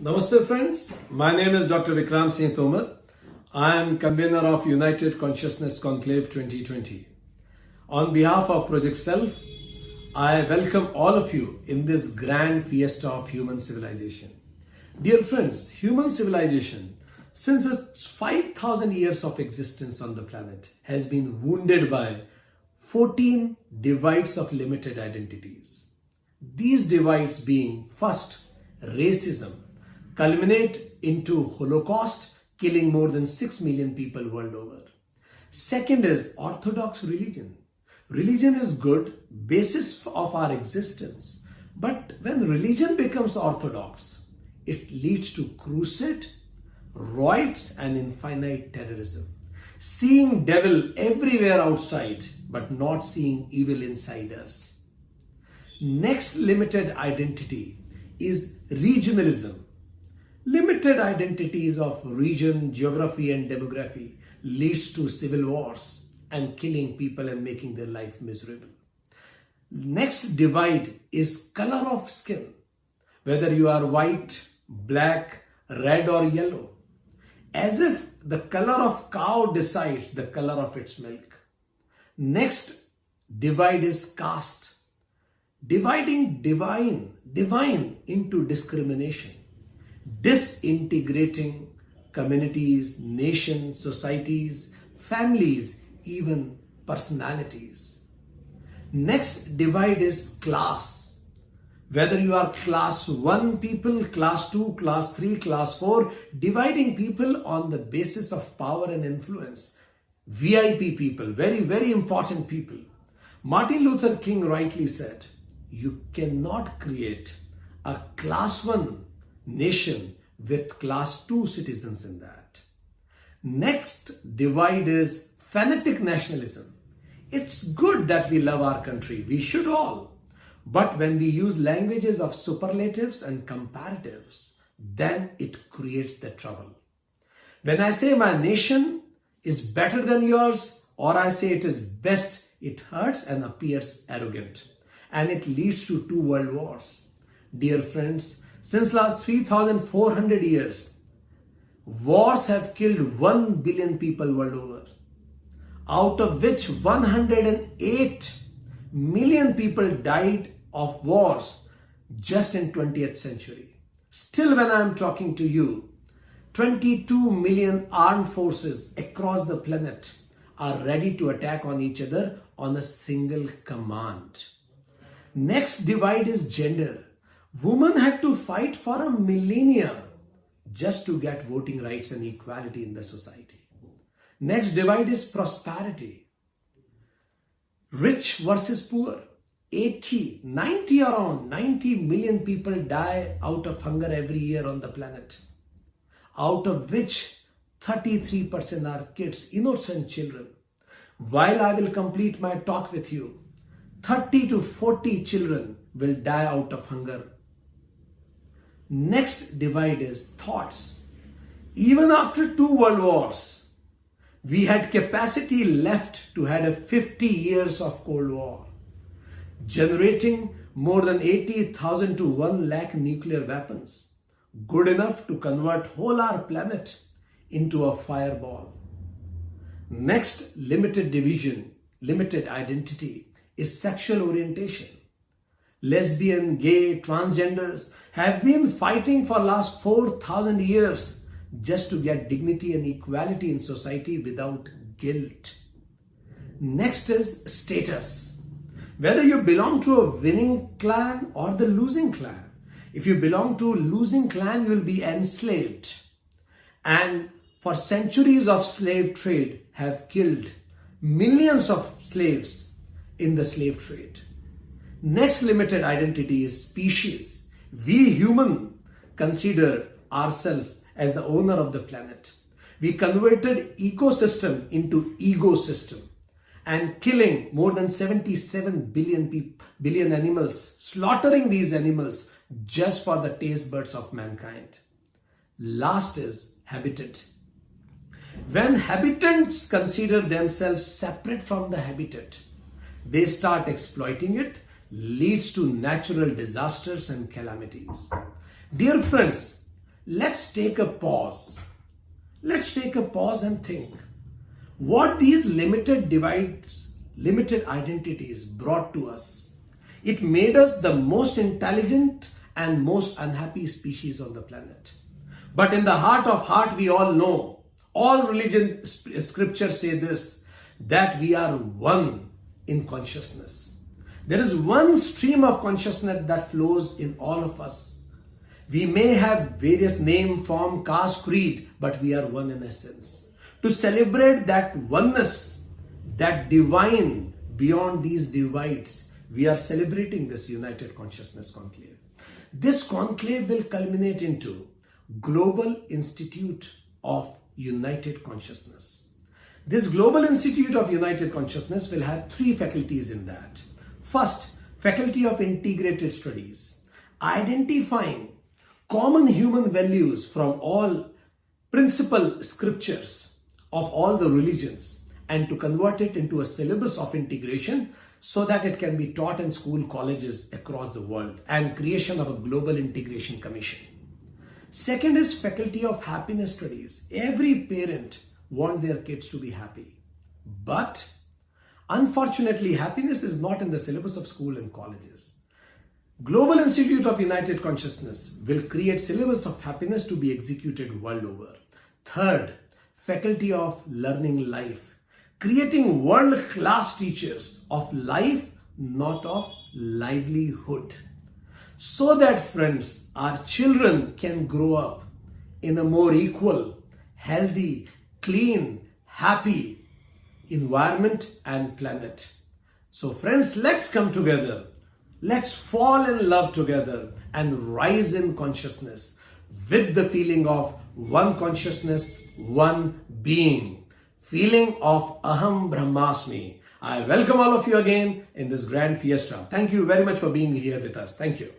Namaste friends, my name is Dr. Vikram Singh Tomar. I am convener of United Consciousness Conclave 2020. On behalf of Project Self, I welcome all of you in this grand fiesta of human civilization. Dear friends, human civilization, since its 5,000 years of existence on the planet, has been wounded by 14 divides of limited identities. These divides being first, racism, culminate into Holocaust, killing more than 6 million people world over. Second is orthodox religion. Religion is good, basis of our existence. But when religion becomes orthodox, it leads to crusade, riots and infinite terrorism. Seeing devil everywhere outside, but not seeing evil inside us. Next limited identity is regionalism. Limited identities of region, geography and demography leads to civil wars and killing people and making their life miserable. Next divide is color of skin. Whether you are white, black, red or yellow. As if the color of cow decides the color of its milk. Next divide is caste. Dividing divine into discrimination. Disintegrating communities, nations, societies, families, even personalities. Next divide is class. Whether you are class 1 people, class 2, class 3, class 4, dividing people on the basis of power and influence. VIP people, very, very important people. Martin Luther King rightly said, you cannot create a class 1 nation with class 2 citizens in that. Next divide is fanatic nationalism. It's good that we love our country. We should all. But when we use languages of superlatives and comparatives, then it creates the trouble. When I say my nation is better than yours, or I say it is best, it hurts and appears arrogant. And it leads to 2 world wars. Dear friends, since last 3,400 years, wars have killed 1 billion people world over, out of which 108 million people died of wars just in 20th century. Still when I am talking to you, 22 million armed forces across the planet are ready to attack on each other on a single command. Next divide is gender. Women had to fight for a millennia just to get voting rights and equality in the society. Next divide is prosperity. Rich versus poor. 90 million people die out of hunger every year on the planet. Out of which 33% are kids, innocent children. While I will complete my talk with you, 30 to 40 children will die out of hunger. Next divide is thoughts. Even after 2 world wars, we had capacity left to have 50 years of Cold War, generating more than 80,000 to 1 lakh nuclear weapons, good enough to convert whole our planet into a fireball. Next limited division, limited identity is sexual orientation. Lesbian, gay, transgenders have been fighting for last 4,000 years just to get dignity and equality in society without guilt. Next is status. Whether you belong to a winning clan or the losing clan. If you belong to a losing clan, you will be enslaved. And for centuries of slave trade have killed millions of slaves in the slave trade. Next limited identity is species. We human consider ourselves as the owner of the planet. We converted ecosystem into ego system and killing more than 77 billion animals, slaughtering these animals just for the taste buds of mankind. Last is habitat. When habitants consider themselves separate from the habitat, they start exploiting it, leads to natural disasters and calamities. Dear friends, let's take a pause. Let's take a pause and think what these limited divides, limited identities brought to us. It made us the most intelligent and most unhappy species on the planet. But in the heart of heart, we all know, all religion scriptures say this, that we are one in consciousness. There is one stream of consciousness that flows in all of us. We may have various name, form, caste, creed, but we are one in essence. To celebrate that oneness, that divine beyond these divides, we are celebrating this United Consciousness Conclave. This conclave will culminate into Global Institute of United Consciousness. This Global Institute of United Consciousness will have 3 faculties in that. First, Faculty of Integrated Studies, identifying common human values from all principal scriptures of all the religions and to convert it into a syllabus of integration so that it can be taught in school colleges across the world, and creation of a Global Integration Commission. Second is Faculty of Happiness Studies. Every parent wants their kids to be happy. But unfortunately, happiness is not in the syllabus of school and colleges. Global Institute of United Consciousness will create syllabus of happiness to be executed world over. Third, Faculty of Learning Life, creating world-class teachers of life, not of livelihood. So that, friends, our children can grow up in a more equal, healthy, clean, happy environment and planet. So friends, let's come together. Let's fall in love together and rise in consciousness with the feeling of one consciousness, one being. Feeling of Aham Brahmasmi. I welcome all of you again in this grand fiesta. Thank you very much for being here with us. Thank you.